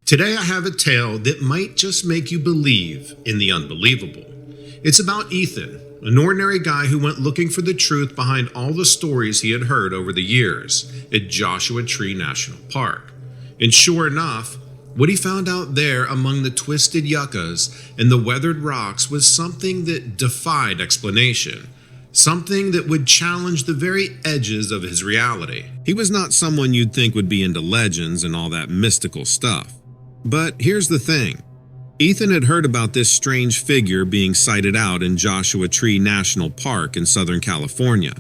Today I have a tale that might just make you believe in the unbelievable. It's about Ethan, an ordinary guy who went looking for the truth behind all the stories he had heard over the years at Joshua Tree National Park. And sure enough, what he found out there among the twisted yuccas and the weathered rocks was something that defied explanation. Something that would challenge the very edges of his reality. He was not someone you'd think would be into legends and all that mystical stuff. But here's the thing. Ethan had heard about this strange figure being sighted out in Joshua Tree National Park in Southern California.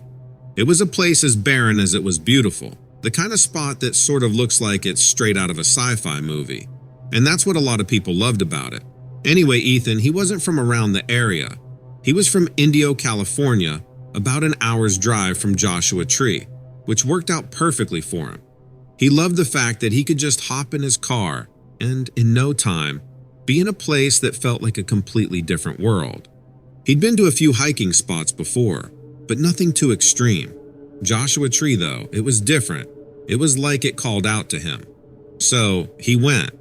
It was a place as barren as it was beautiful, the kind of spot that sort of looks like it's straight out of a sci-fi movie. And that's what a lot of people loved about it. Anyway, Ethan, he wasn't from around the area. He was from Indio, California, about an hour's drive from Joshua Tree, which worked out perfectly for him. He loved the fact that he could just hop in his car and, in no time, be in a place that felt like a completely different world. He'd been to a few hiking spots before, but nothing too extreme. Joshua Tree, though, it was different. It was like it called out to him. So he went.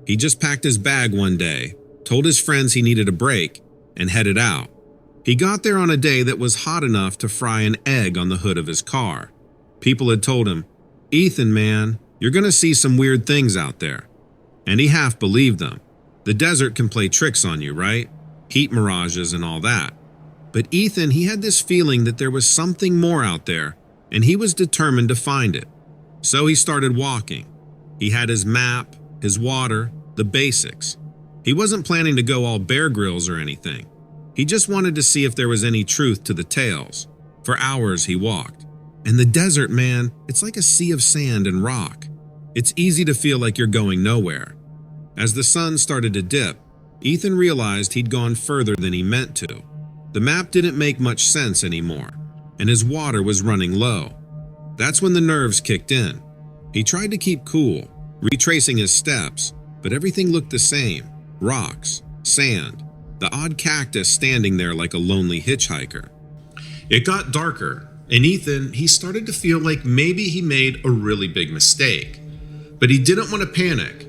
He just packed his bag one day, told his friends he needed a break, and headed out. He got there on a day that was hot enough to fry an egg on the hood of his car. People had told him, "Ethan, man, you're going to see some weird things out there." And he half believed them. The desert can play tricks on you, right? Heat mirages and all that. But Ethan, he had this feeling that there was something more out there, and he was determined to find it. So he started walking. He had his map, his water, the basics. He wasn't planning to go all Bear Grylls or anything. He just wanted to see if there was any truth to the tales. For hours he walked. And the desert, man, it's like a sea of sand and rock. It's easy to feel like you're going nowhere. As the sun started to dip, Ethan realized he'd gone further than he meant to. The map didn't make much sense anymore, and his water was running low. That's when the nerves kicked in. He tried to keep cool, retracing his steps, but everything looked the same. Rocks, sand, the odd cactus standing there like a lonely hitchhiker. It got darker, and Ethan, he started to feel like maybe he made a really big mistake. But he didn't want to panic,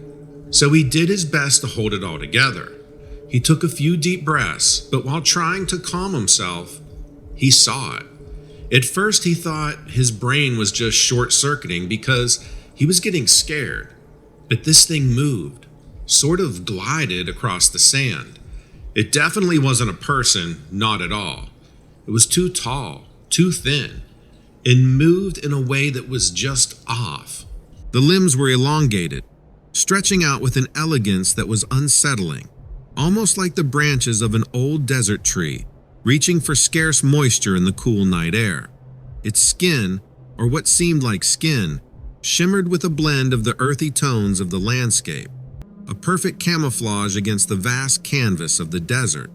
so he did his best to hold it all together. He took a few deep breaths, but while trying to calm himself, he saw it. At first he thought his brain was just short-circuiting because he was getting scared. But this thing moved, sort of glided across the sand. It definitely wasn't a person, not at all. It was too tall, too thin, and moved in a way that was just off. The limbs were elongated, stretching out with an elegance that was unsettling, almost like the branches of an old desert tree, reaching for scarce moisture in the cool night air. Its skin, or what seemed like skin, shimmered with a blend of the earthy tones of the landscape, a perfect camouflage against the vast canvas of the desert.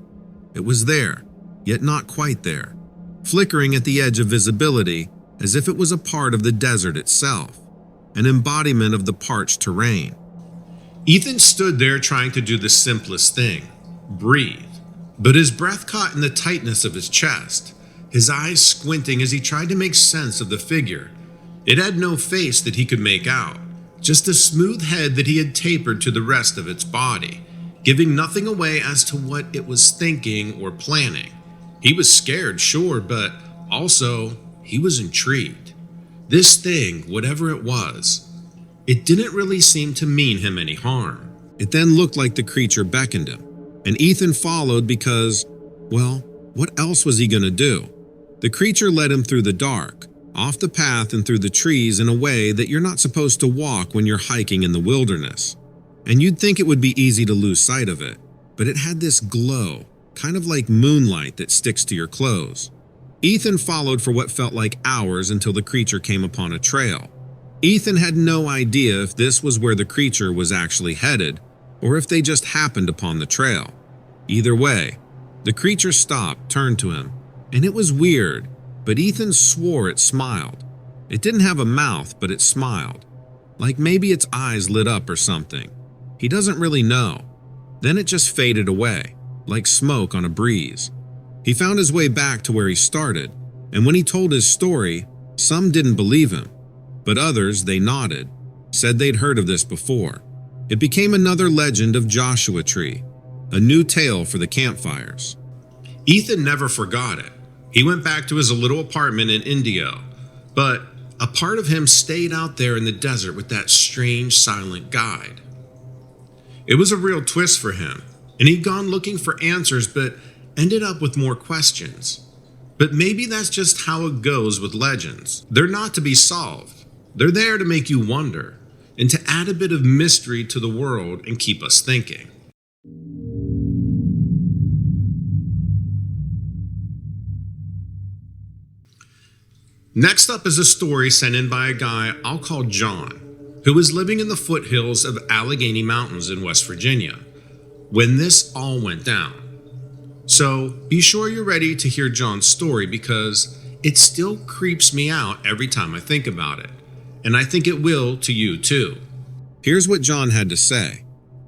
It was there, yet not quite there, flickering at the edge of visibility as if it was a part of the desert itself, an embodiment of the parched terrain. Ethan stood there trying to do the simplest thing, breathe. But his breath caught in the tightness of his chest, his eyes squinting as he tried to make sense of the figure. It had no face that he could make out, just a smooth head that he had tapered to the rest of its body, giving nothing away as to what it was thinking or planning. He was scared, sure, but also he was intrigued. This thing, whatever it was, it didn't really seem to mean him any harm. It then looked like the creature beckoned him, and Ethan followed because, well, what else was he going to do? The creature led him through the dark, off the path and through the trees in a way that you're not supposed to walk when you're hiking in the wilderness. And you'd think it would be easy to lose sight of it, but it had this glow, kind of like moonlight that sticks to your clothes. Ethan followed for what felt like hours until the creature came upon a trail. Ethan had no idea if this was where the creature was actually headed, or if they just happened upon the trail. Either way, the creature stopped, turned to him, and it was weird, but Ethan swore it smiled. It didn't have a mouth, but it smiled, like maybe its eyes lit up or something. He doesn't really know. Then it just faded away, like smoke on a breeze. He found his way back to where he started, and when he told his story, some didn't believe him, but others, they nodded, said they'd heard of this before. It became another legend of Joshua Tree, a new tale for the campfires. Ethan never forgot it. He went back to his little apartment in Indio, but a part of him stayed out there in the desert with that strange silent guide. It was a real twist for him, and he'd gone looking for answers but ended up with more questions. But maybe that's just how it goes with legends. They're not to be solved. They're there to make you wonder and to add a bit of mystery to the world and keep us thinking. Next up is a story sent in by a guy I'll call John, who was living in the foothills of Allegheny Mountains in West Virginia when this all went down. So be sure you're ready to hear John's story because it still creeps me out every time I think about it, and I think it will to you too. Here's what John had to say.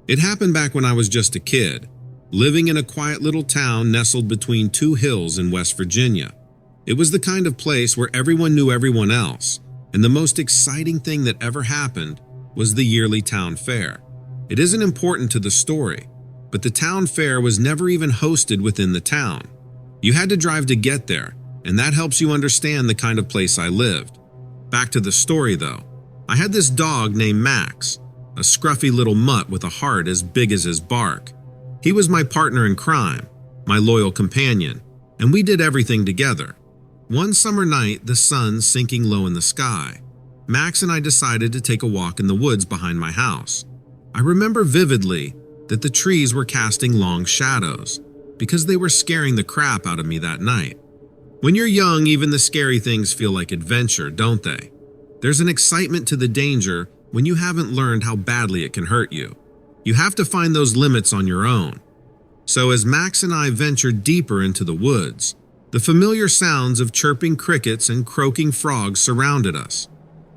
It happened back when I was just a kid, living in a quiet little town nestled between two hills in West Virginia. It was the kind of place where everyone knew everyone else, and the most exciting thing that ever happened was the yearly town fair. It isn't important to the story, but the town fair was never even hosted within the town. You had to drive to get there, and that helps you understand the kind of place I lived. Back to the story though. I had this dog named Max, a scruffy little mutt with a heart as big as his bark. He was my partner in crime, my loyal companion, and we did everything together. One summer night, the sun sinking low in the sky, Max and I decided to take a walk in the woods behind my house. I remember vividly that the trees were casting long shadows because they were scaring the crap out of me that night. When you're young, even the scary things feel like adventure, don't they? There's an excitement to the danger when you haven't learned how badly it can hurt you. You have to find those limits on your own. So as Max and I ventured deeper into the woods, the familiar sounds of chirping crickets and croaking frogs surrounded us.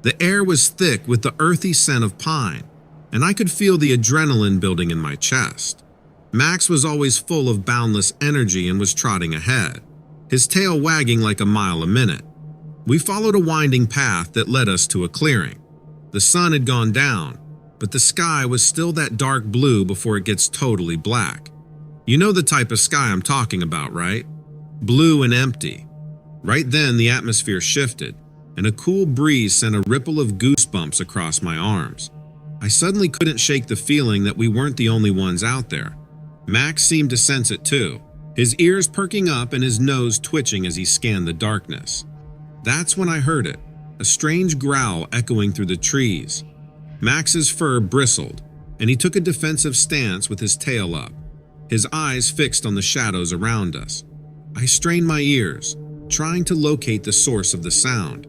The air was thick with the earthy scent of pine, and I could feel the adrenaline building in my chest. Max was always full of boundless energy and was trotting ahead, his tail wagging like a mile a minute. We followed a winding path that led us to a clearing. The sun had gone down, but the sky was still that dark blue before it gets totally black. You know the type of sky I'm talking about, right? Blue and empty. Right then, the atmosphere shifted, and a cool breeze sent a ripple of goosebumps across my arms. I suddenly couldn't shake the feeling that we weren't the only ones out there. Max seemed to sense it too, his ears perking up and his nose twitching as he scanned the darkness. That's when I heard it, a strange growl echoing through the trees. Max's fur bristled, and he took a defensive stance with his tail up, his eyes fixed on the shadows around us. I strained my ears, trying to locate the source of the sound.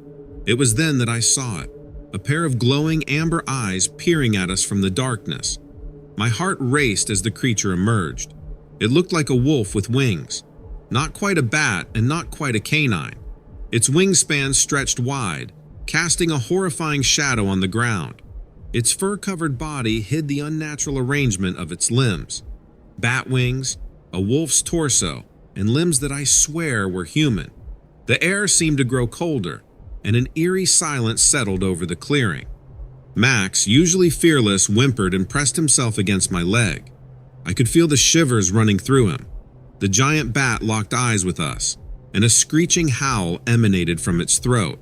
It was then that I saw it, a pair of glowing amber eyes peering at us from the darkness. My heart raced as the creature emerged. It looked like a wolf with wings, not quite a bat and not quite a canine. Its wingspan stretched wide, casting a horrifying shadow on the ground. Its fur-covered body hid the unnatural arrangement of its limbs. Bat wings, a wolf's torso, and limbs that I swear were human. The air seemed to grow colder, and an eerie silence settled over the clearing. Max, usually fearless, whimpered and pressed himself against my leg. I could feel the shivers running through him. The giant bat locked eyes with us, and a screeching howl emanated from its throat.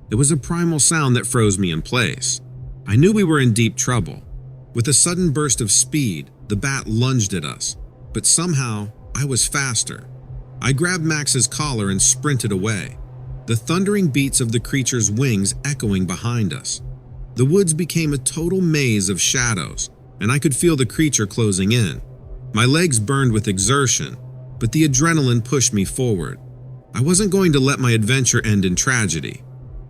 It was a primal sound that froze me in place. I knew we were in deep trouble. With a sudden burst of speed, the bat lunged at us, but somehow I was faster. I grabbed Max's collar and sprinted away, the thundering beats of the creature's wings echoing behind us. The woods became a total maze of shadows, and I could feel the creature closing in. My legs burned with exertion, but the adrenaline pushed me forward. I wasn't going to let my adventure end in tragedy.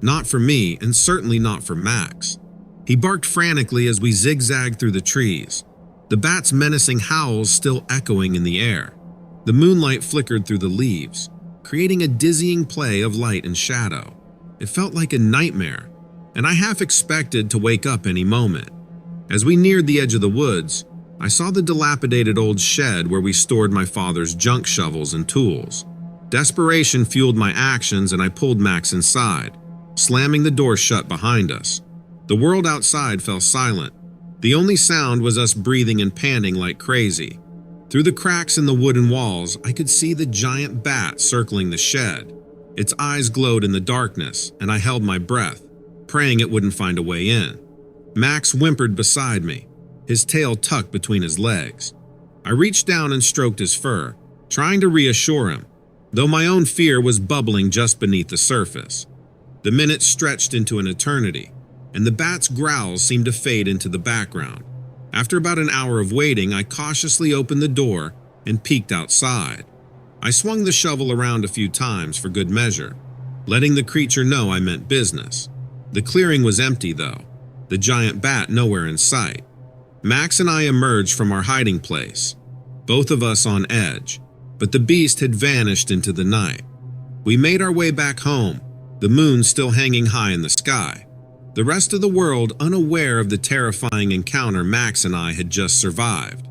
Not for me, and certainly not for Max. He barked frantically as we zigzagged through the trees, the bat's menacing howls still echoing in the air. The moonlight flickered through the leaves, creating a dizzying play of light and shadow. It felt like a nightmare, and I half expected to wake up any moment. As we neared the edge of the woods, I saw the dilapidated old shed where we stored my father's junk shovels and tools. Desperation fueled my actions, and I pulled Max inside, slamming the door shut behind us. The world outside fell silent, The only sound was us breathing and panting like crazy. Through the cracks in the wooden walls, I could see the giant bat circling the shed. Its eyes glowed in the darkness, and I held my breath, praying it wouldn't find a way in. Max whimpered beside me, his tail tucked between his legs. I reached down and stroked his fur, trying to reassure him, though my own fear was bubbling just beneath the surface. The minutes stretched into an eternity, and the bat's growls seemed to fade into the background. After about an hour of waiting, I cautiously opened the door and peeked outside. I swung the shovel around a few times for good measure, letting the creature know I meant business. The clearing was empty, though, the giant bat nowhere in sight. Max and I emerged from our hiding place, both of us on edge, but the beast had vanished into the night. We made our way back home, the moon still hanging high in the sky. The rest of the world unaware of the terrifying encounter Max and I had just survived.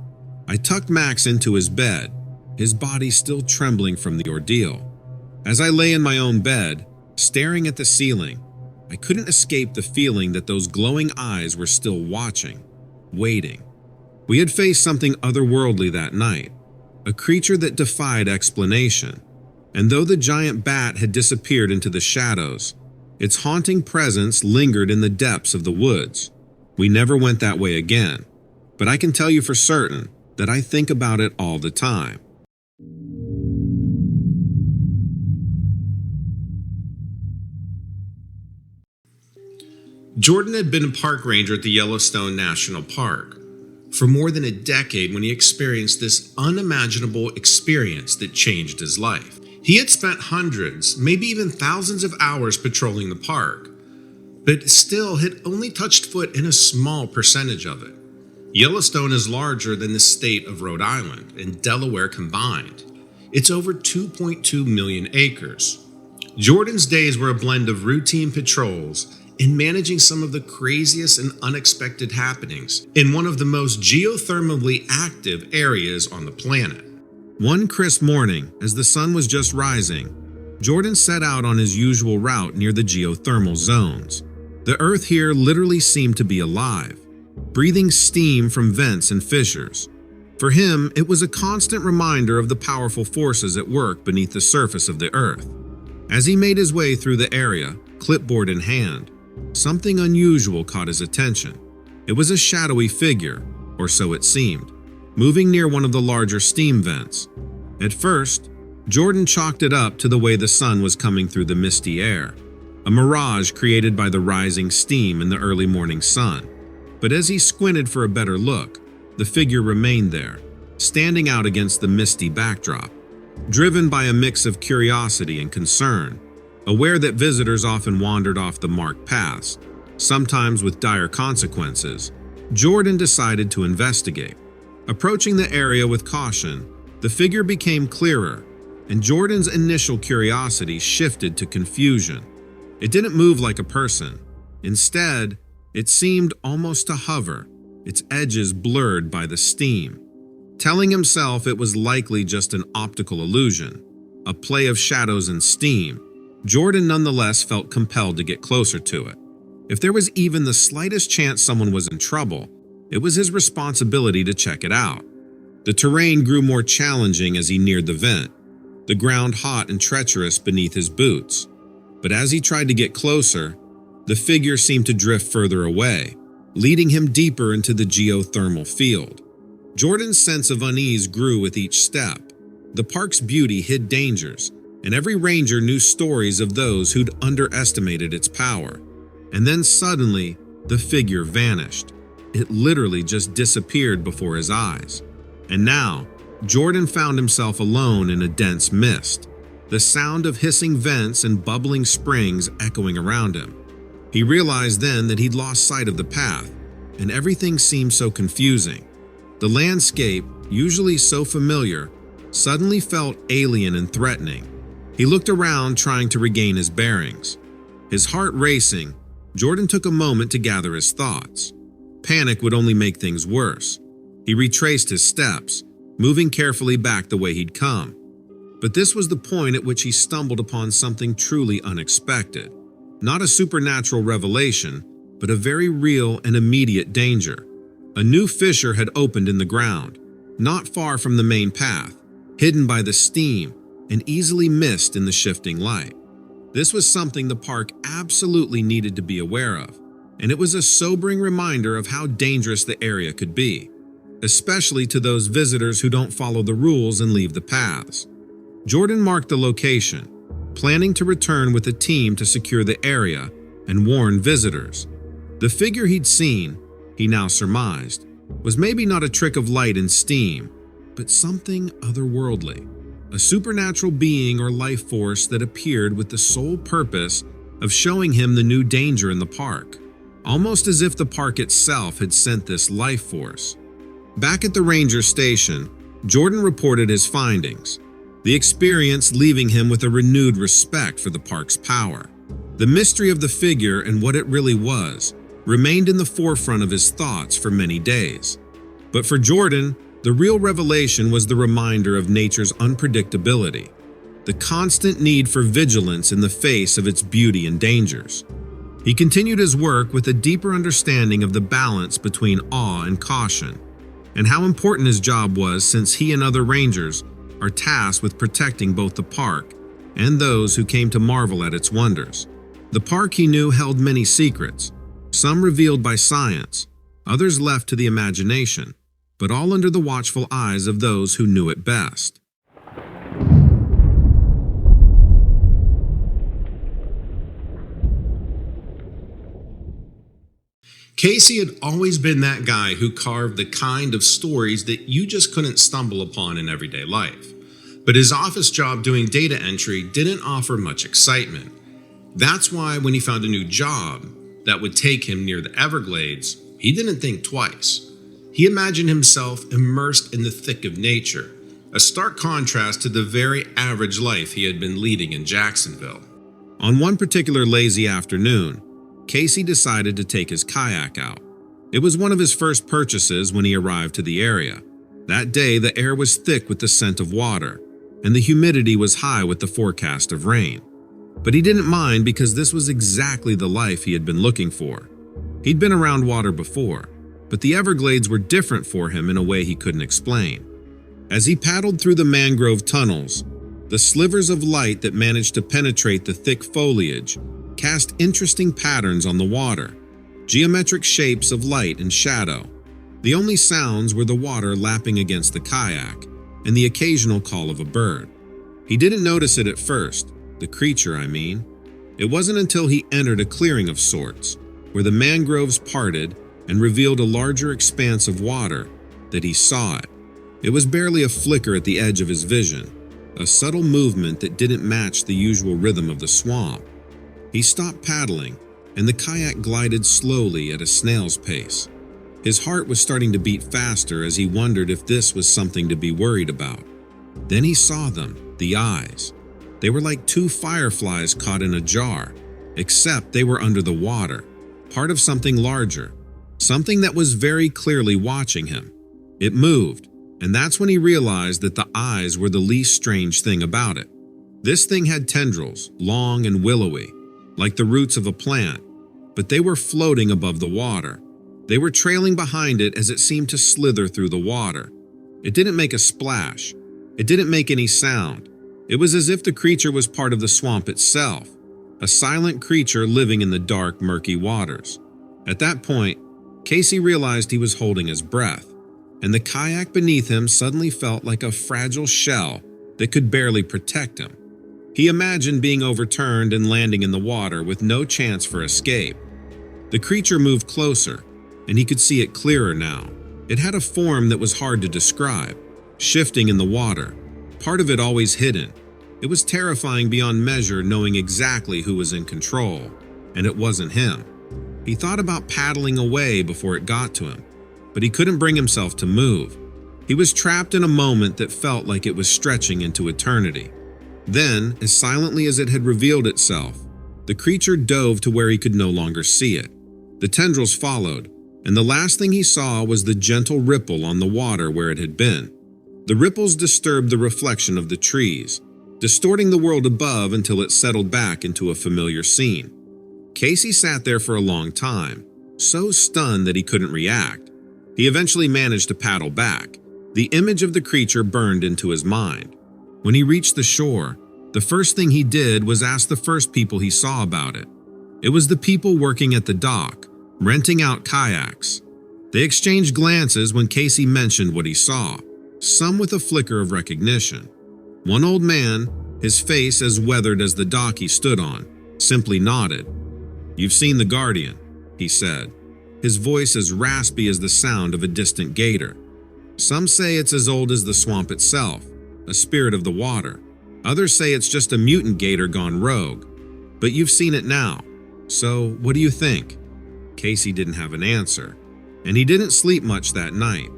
I tucked Max into his bed, his body still trembling from the ordeal. As I lay in my own bed, staring at the ceiling, I couldn't escape the feeling that those glowing eyes were still watching, waiting. We had faced something otherworldly that night, a creature that defied explanation. And though the giant bat had disappeared into the shadows, its haunting presence lingered in the depths of the woods. We never went that way again, but I can tell you for certain that I think about it all the time. Jordan had been a park ranger at the Yellowstone National Park for more than a decade when he experienced this unimaginable experience that changed his life. He had spent hundreds, maybe even thousands of hours patrolling the park, but still had only touched foot in a small percentage of it. Yellowstone is larger than the state of Rhode Island and Delaware combined. It's over 2.2 million acres. Jordan's days were a blend of routine patrols and managing some of the craziest and unexpected happenings in one of the most geothermally active areas on the planet. One crisp morning, as the sun was just rising, Jordan set out on his usual route near the geothermal zones. The earth here literally seemed to be alive, breathing steam from vents and fissures. For him, it was a constant reminder of the powerful forces at work beneath the surface of the earth. As he made his way through the area, clipboard in hand, something unusual caught his attention. It was a shadowy figure, or so it seemed, moving near one of the larger steam vents. At first, Jordan chalked it up to the way the sun was coming through the misty air, a mirage created by the rising steam in the early morning sun. But as he squinted for a better look, the figure remained there, standing out against the misty backdrop. Driven by a mix of curiosity and concern, aware that visitors often wandered off the marked paths, sometimes with dire consequences, Jordan decided to investigate. Approaching the area with caution, the figure became clearer, and Jordan's initial curiosity shifted to confusion. It didn't move like a person. Instead, it seemed almost to hover, its edges blurred by the steam. Telling himself it was likely just an optical illusion, a play of shadows and steam, Jordan nonetheless felt compelled to get closer to it. If there was even the slightest chance someone was in trouble, it was his responsibility to check it out. The terrain grew more challenging as he neared the vent, the ground hot and treacherous beneath his boots. But as he tried to get closer, the figure seemed to drift further away, leading him deeper into the geothermal field. Jordan's sense of unease grew with each step. The park's beauty hid dangers, and every ranger knew stories of those who'd underestimated its power. And then suddenly, the figure vanished. It literally just disappeared before his eyes. And now, Jordan found himself alone in a dense mist, the sound of hissing vents and bubbling springs echoing around him. He realized then that he'd lost sight of the path, and everything seemed so confusing. The landscape, usually so familiar, suddenly felt alien and threatening. He looked around, trying to regain his bearings. His heart racing, Jordan took a moment to gather his thoughts. Panic would only make things worse. He retraced his steps, moving carefully back the way he'd come. But this was the point at which he stumbled upon something truly unexpected. Not a supernatural revelation, but a very real and immediate danger. A new fissure had opened in the ground, not far from the main path, hidden by the steam and easily missed in the shifting light. This was something the park absolutely needed to be aware of, and it was a sobering reminder of how dangerous the area could be, especially to those visitors who don't follow the rules and leave the paths. Jordan marked the location, planning to return with a team to secure the area and warn visitors. The figure he'd seen, he now surmised, was maybe not a trick of light and steam, but something otherworldly, a supernatural being or life force that appeared with the sole purpose of showing him the new danger in the park, almost as if the park itself had sent this life force. Back at the ranger station, Jordan reported his findings, the experience leaving him with a renewed respect for the park's power. The mystery of the figure and what it really was remained in the forefront of his thoughts for many days. But for Jordan, the real revelation was the reminder of nature's unpredictability, the constant need for vigilance in the face of its beauty and dangers. He continued his work with a deeper understanding of the balance between awe and caution, and how important his job was since he and other rangers are tasked with protecting both the park and those who came to marvel at its wonders. The park, he knew, held many secrets, some revealed by science, others left to the imagination, but all under the watchful eyes of those who knew it best. Casey had always been that guy who carved the kind of stories that you just couldn't stumble upon in everyday life. But his office job doing data entry didn't offer much excitement. That's why when he found a new job that would take him near the Everglades, he didn't think twice. He imagined himself immersed in the thick of nature, a stark contrast to the very average life he had been leading in Jacksonville. On one particular lazy afternoon, Casey decided to take his kayak out. It was one of his first purchases when he arrived to the area. That day, the air was thick with the scent of water, and the humidity was high with the forecast of rain. But he didn't mind because this was exactly the life he had been looking for. He'd been around water before, but the Everglades were different for him in a way he couldn't explain. As he paddled through the mangrove tunnels, the slivers of light that managed to penetrate the thick foliage cast interesting patterns on the water, geometric shapes of light and shadow. The only sounds were the water lapping against the kayak and the occasional call of a bird. He didn't notice it at first, the creature I mean. It wasn't until he entered a clearing of sorts, where the mangroves parted and revealed a larger expanse of water, that he saw it. It was barely a flicker at the edge of his vision, a subtle movement that didn't match the usual rhythm of the swamp. He stopped paddling, and the kayak glided slowly at a snail's pace. His heart was starting to beat faster as he wondered if this was something to be worried about. Then he saw them, the eyes. They were like two fireflies caught in a jar, except they were under the water, part of something larger, something that was very clearly watching him. It moved, and that's when he realized that the eyes were the least strange thing about it. This thing had tendrils, long and willowy, like the roots of a plant, but they were floating above the water. They were trailing behind it as it seemed to slither through the water. It didn't make a splash. It didn't make any sound. It was as if the creature was part of the swamp itself, a silent creature living in the dark, murky waters. At that point, Casey realized he was holding his breath, and the kayak beneath him suddenly felt like a fragile shell that could barely protect him. He imagined being overturned and landing in the water with no chance for escape. The creature moved closer, and he could see it clearer now. It had a form that was hard to describe, shifting in the water, part of it always hidden. It was terrifying beyond measure knowing exactly who was in control, and it wasn't him. He thought about paddling away before it got to him, but he couldn't bring himself to move. He was trapped in a moment that felt like it was stretching into eternity. Then, as silently as it had revealed itself, the creature dove to where he could no longer see it. The tendrils followed, and the last thing he saw was the gentle ripple on the water where it had been. The ripples disturbed the reflection of the trees, distorting the world above until it settled back into a familiar scene. Casey sat there for a long time, so stunned that he couldn't react. He eventually managed to paddle back. The image of the creature burned into his mind. When he reached the shore, the first thing he did was ask the first people he saw about it. It was the people working at the dock, renting out kayaks. They exchanged glances when Casey mentioned what he saw, some with a flicker of recognition. One old man, his face as weathered as the dock he stood on, simply nodded. "You've seen the Guardian," he said, his voice as raspy as the sound of a distant gator. "Some say it's as old as the swamp itself, a spirit of the water. Others say it's just a mutant gator gone rogue. But you've seen it now. So what do you think?" Casey didn't have an answer, and he didn't sleep much that night,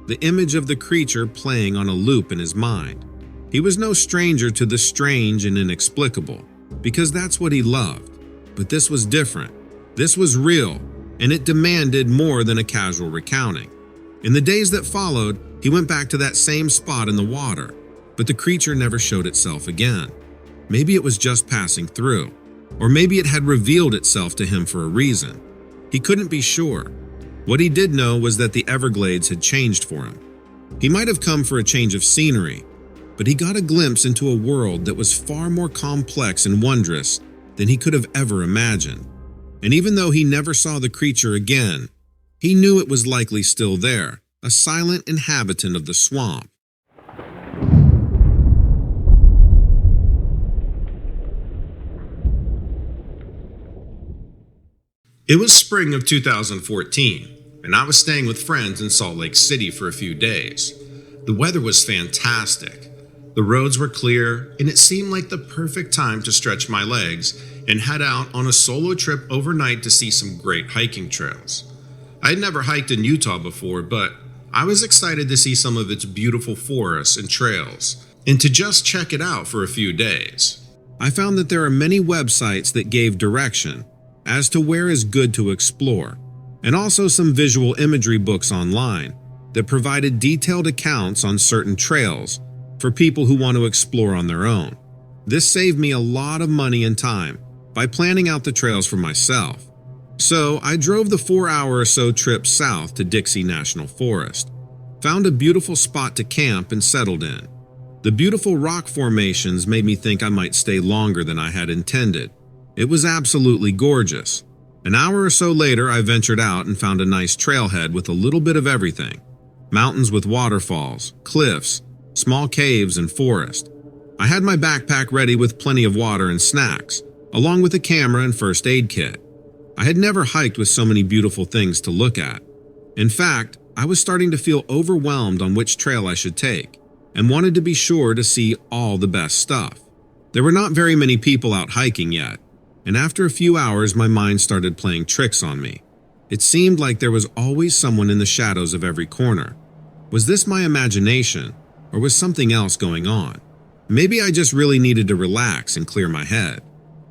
the image of the creature playing on a loop in his mind. He was no stranger to the strange and inexplicable, because that's what he loved. But this was different. This was real, and it demanded more than a casual recounting. In the days that followed, he went back to that same spot in the water, but the creature never showed itself again. Maybe it was just passing through, or maybe it had revealed itself to him for a reason. He couldn't be sure. What he did know was that the Everglades had changed for him. He might have come for a change of scenery, but he got a glimpse into a world that was far more complex and wondrous than he could have ever imagined. And even though he never saw the creature again, he knew it was likely still there, a silent inhabitant of the swamp. It was spring of 2014, and I was staying with friends in Salt Lake City for a few days. The weather was fantastic. The roads were clear, and it seemed like the perfect time to stretch my legs and head out on a solo trip overnight to see some great hiking trails. I had never hiked in Utah before, but I was excited to see some of its beautiful forests and trails, and to just check it out for a few days. I found that there are many websites that gave direction as to where is good to explore, and also some visual imagery books online that provided detailed accounts on certain trails for people who want to explore on their own. This saved me a lot of money and time by planning out the trails for myself. So I drove the 4-hour or so trip south to Dixie National Forest, found a beautiful spot to camp and settled in. The beautiful rock formations made me think I might stay longer than I had intended. It was absolutely gorgeous. An hour or so later, I ventured out and found a nice trailhead with a little bit of everything. Mountains with waterfalls, cliffs, small caves, and forest. I had my backpack ready with plenty of water and snacks, along with a camera and first aid kit. I had never hiked with so many beautiful things to look at. In fact, I was starting to feel overwhelmed on which trail I should take, and wanted to be sure to see all the best stuff. There were not very many people out hiking yet, and after a few hours my mind started playing tricks on me. It seemed like there was always someone in the shadows of every corner. Was this my imagination, or was something else going on? Maybe I just really needed to relax and clear my head.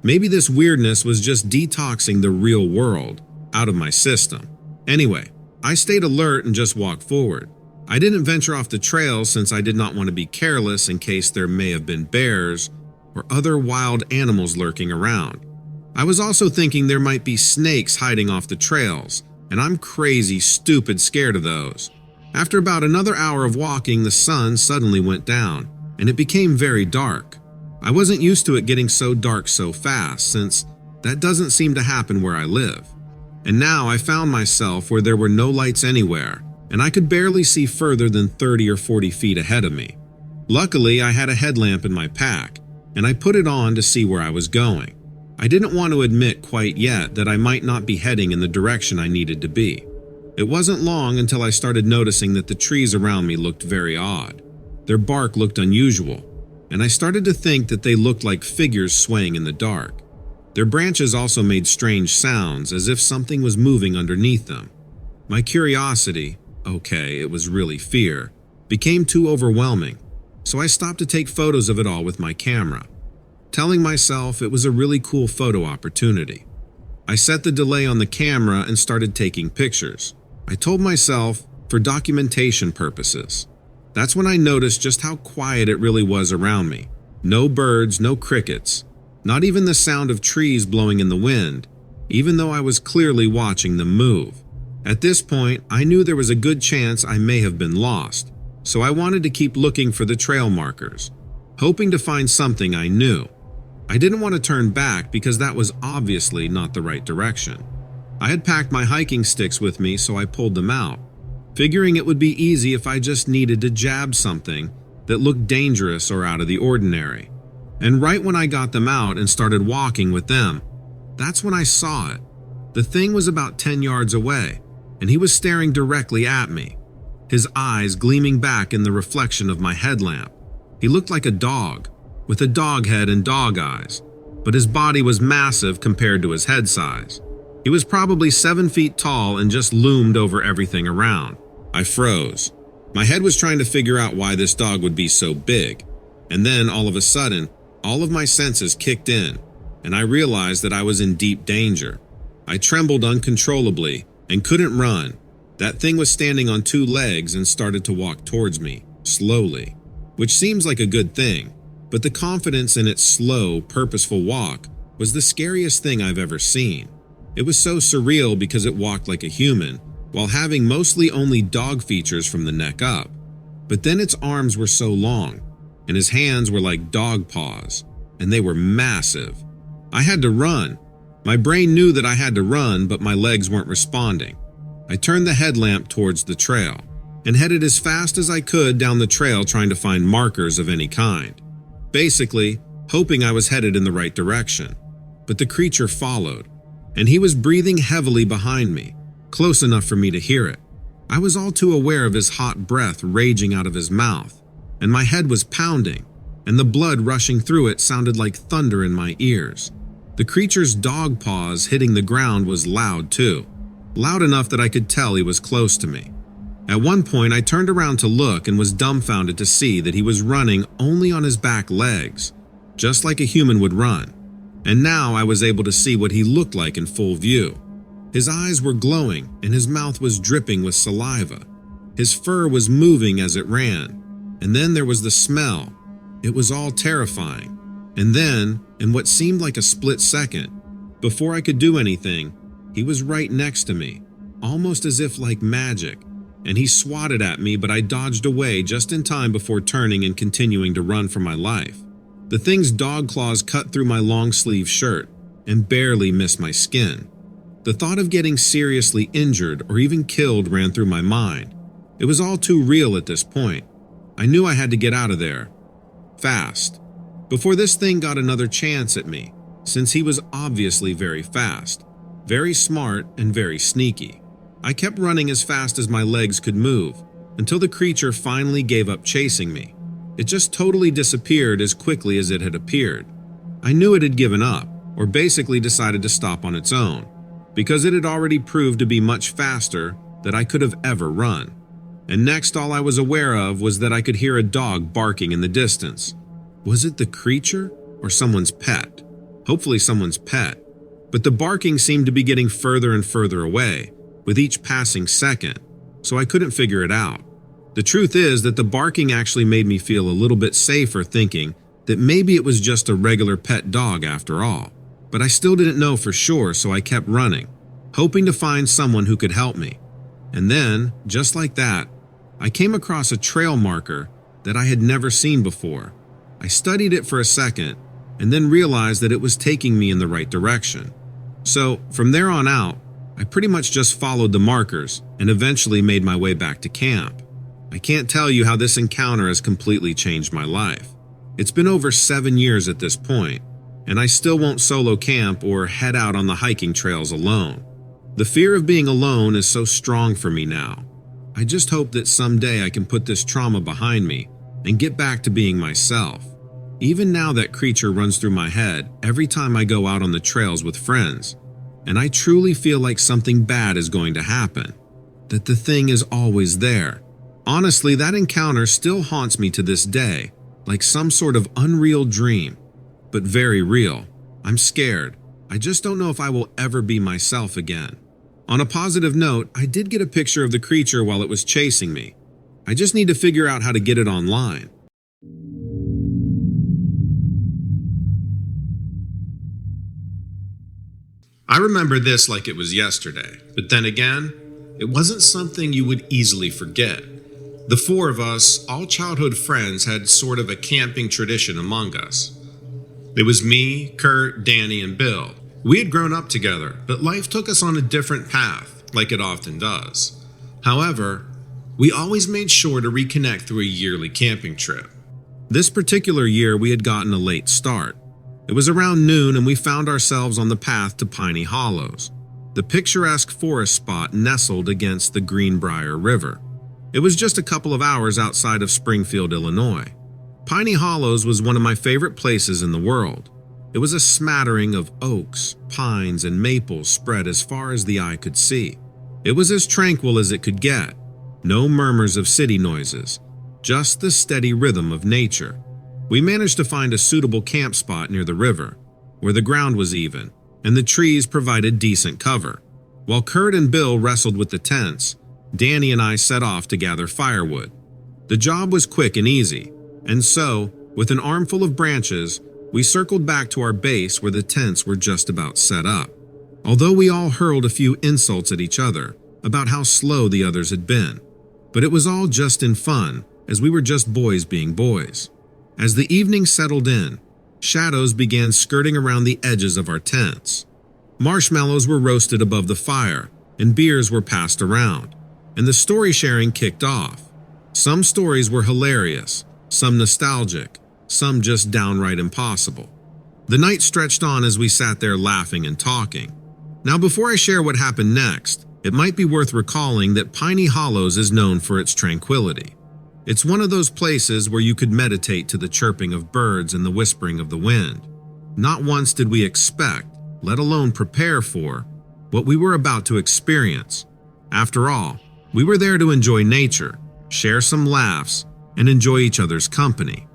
Maybe this weirdness was just detoxing the real world out of my system. Anyway, I stayed alert and just walked forward. I didn't venture off the trail since I did not want to be careless in case there may have been bears or other wild animals lurking around. I was also thinking there might be snakes hiding off the trails, and I'm crazy, stupid scared of those. After about another hour of walking, the sun suddenly went down, and it became very dark. I wasn't used to it getting so dark so fast, since that doesn't seem to happen where I live. And now I found myself where there were no lights anywhere, and I could barely see further than 30 or 40 feet ahead of me. Luckily, I had a headlamp in my pack, and I put it on to see where I was going. I didn't want to admit quite yet that I might not be heading in the direction I needed to be. It wasn't long until I started noticing that the trees around me looked very odd. Their bark looked unusual, and I started to think that they looked like figures swaying in the dark. Their branches also made strange sounds, as if something was moving underneath them. My curiosity, okay, it was really fear, became too overwhelming, so I stopped to take photos of it all with my camera, telling myself it was a really cool photo opportunity. I set the delay on the camera and started taking pictures. I told myself, for documentation purposes. That's when I noticed just how quiet it really was around me. No birds, no crickets, not even the sound of trees blowing in the wind, even though I was clearly watching them move. At this point, I knew there was a good chance I may have been lost, so I wanted to keep looking for the trail markers, hoping to find something I knew. I didn't want to turn back because that was obviously not the right direction. I had packed my hiking sticks with me, so I pulled them out, figuring it would be easy if I just needed to jab something that looked dangerous or out of the ordinary. And right when I got them out and started walking with them, that's when I saw it. The thing was about 10 yards away, and he was staring directly at me, his eyes gleaming back in the reflection of my headlamp. He looked like a dog, with a dog head and dog eyes, but his body was massive compared to his head size. He was probably 7 feet tall and just loomed over everything around. I froze. My head was trying to figure out why this dog would be so big, and then all of a sudden, all of my senses kicked in, and I realized that I was in deep danger. I trembled uncontrollably and couldn't run. That thing was standing on 2 legs and started to walk towards me, slowly, which seems like a good thing, but the confidence in its slow, purposeful walk was the scariest thing I've ever seen. It was so surreal because it walked like a human, while having mostly only dog features from the neck up. But then its arms were so long, and his hands were like dog paws, and they were massive. I had to run. My brain knew that I had to run, but my legs weren't responding. I turned the headlamp towards the trail and headed as fast as I could down the trail trying to find markers of any kind. Basically, hoping I was headed in the right direction. But the creature followed, and he was breathing heavily behind me, close enough for me to hear it. I was all too aware of his hot breath raging out of his mouth, and my head was pounding, and the blood rushing through it sounded like thunder in my ears. The creature's dog paws hitting the ground was loud too, loud enough that I could tell he was close to me. At one point, I turned around to look and was dumbfounded to see that he was running only on his back legs, just like a human would run. And now I was able to see what he looked like in full view. His eyes were glowing and his mouth was dripping with saliva. His fur was moving as it ran. And then there was the smell. It was all terrifying. And then, in what seemed like a split second, before I could do anything, he was right next to me, almost as if like magic, and he swatted at me, but I dodged away just in time before turning and continuing to run for my life. The thing's dog claws cut through my long-sleeve shirt and barely missed my skin. The thought of getting seriously injured or even killed ran through my mind. It was all too real at this point. I knew I had to get out of there, fast, before this thing got another chance at me, since he was obviously very fast, very smart, and very sneaky. I kept running as fast as my legs could move, until the creature finally gave up chasing me. It just totally disappeared as quickly as it had appeared. I knew it had given up, or basically decided to stop on its own, because it had already proved to be much faster than I could have ever run. And next, all I was aware of was that I could hear a dog barking in the distance. Was it the creature or someone's pet? Hopefully someone's pet. But the barking seemed to be getting further and further away, with each passing second, so I couldn't figure it out. The truth is that the barking actually made me feel a little bit safer, thinking that maybe it was just a regular pet dog after all. But I still didn't know for sure, so I kept running, hoping to find someone who could help me. And then, just like that, I came across a trail marker that I had never seen before. I studied it for a second and then realized that it was taking me in the right direction. So, from there on out, I pretty much just followed the markers and eventually made my way back to camp. I can't tell you how this encounter has completely changed my life. It's been over 7 years at this point, and I still won't solo camp or head out on the hiking trails alone. The fear of being alone is so strong for me now. I just hope that someday I can put this trauma behind me and get back to being myself. Even now, that creature runs through my head every time I go out on the trails with friends, and I truly feel like something bad is going to happen, that the thing is always there. Honestly, that encounter still haunts me to this day, like some sort of unreal dream, but very real. I'm scared. I just don't know if I will ever be myself again. On a positive note, I did get a picture of the creature while it was chasing me. I just need to figure out how to get it online. I remember this like it was yesterday, but then again, It wasn't something you would easily forget. The four of us, all childhood friends, had sort of a camping tradition among us. It was me, Kurt, Danny, and Bill. We had grown up together, but life took us on a different path, like it often does. However, we always made sure to reconnect through a yearly camping trip. This particular year, we had gotten a late start. It was around noon and we found ourselves on the path to Piney Hollows, the picturesque forest spot nestled against the Greenbrier River. It was just a couple of hours outside of Springfield, Illinois. Piney Hollows was one of my favorite places in the world. It was a smattering of oaks, pines, and maples spread as far as the eye could see. It was as tranquil as it could get. No murmurs of city noises, just the steady rhythm of nature. We managed to find a suitable camp spot near the river, where the ground was even, and the trees provided decent cover. While Kurt and Bill wrestled with the tents, Danny and I set off to gather firewood. The job was quick and easy, and so, with an armful of branches, we circled back to our base where the tents were just about set up. Although we all hurled a few insults at each other about how slow the others had been. But it was all just in fun, as we were just boys being boys. As the evening settled in, shadows began skirting around the edges of our tents. Marshmallows were roasted above the fire, and beers were passed around, and the story sharing kicked off. Some stories were hilarious, some nostalgic, some just downright impossible. The night stretched on as we sat there laughing and talking. Now, before I share what happened next, it might be worth recalling that Piney Hollows is known for its tranquility. It's one of those places where you could meditate to the chirping of birds and the whispering of the wind. Not once did we expect, let alone prepare for, what we were about to experience. After all, we were there to enjoy nature, share some laughs, and enjoy each other's company.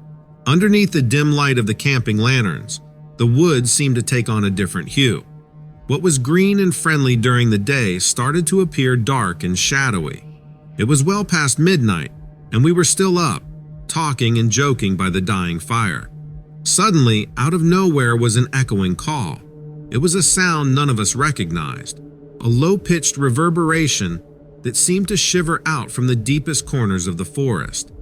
Underneath the dim light of the camping lanterns, the woods seemed to take on a different hue. What was green and friendly during the day started to appear dark and shadowy. It was well past midnight, and we were still up, talking and joking by the dying fire. Suddenly, out of nowhere was an echoing call. It was a sound none of us recognized, a low-pitched reverberation that seemed to shiver out from the deepest corners of the forest,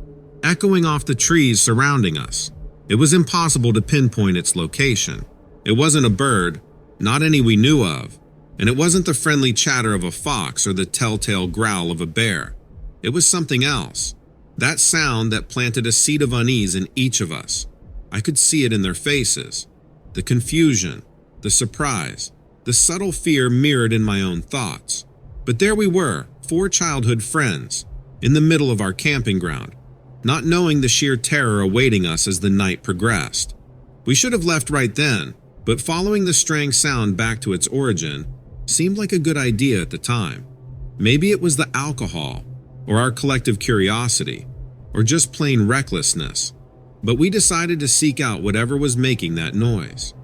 echoing off the trees surrounding us. It was impossible to pinpoint its location. It wasn't a bird, not any we knew of, and it wasn't the friendly chatter of a fox or the telltale growl of a bear. It was something else. That sound that planted a seed of unease in each of us. I could see it in their faces. The confusion, the surprise, the subtle fear mirrored in my own thoughts. But there we were, four childhood friends, in the middle of our camping ground, not knowing the sheer terror awaiting us as the night progressed. We should have left right then, but following the straying sound back to its origin seemed like a good idea at the time. Maybe it was the alcohol, or our collective curiosity, or just plain recklessness, but we decided to seek out whatever was making that noise.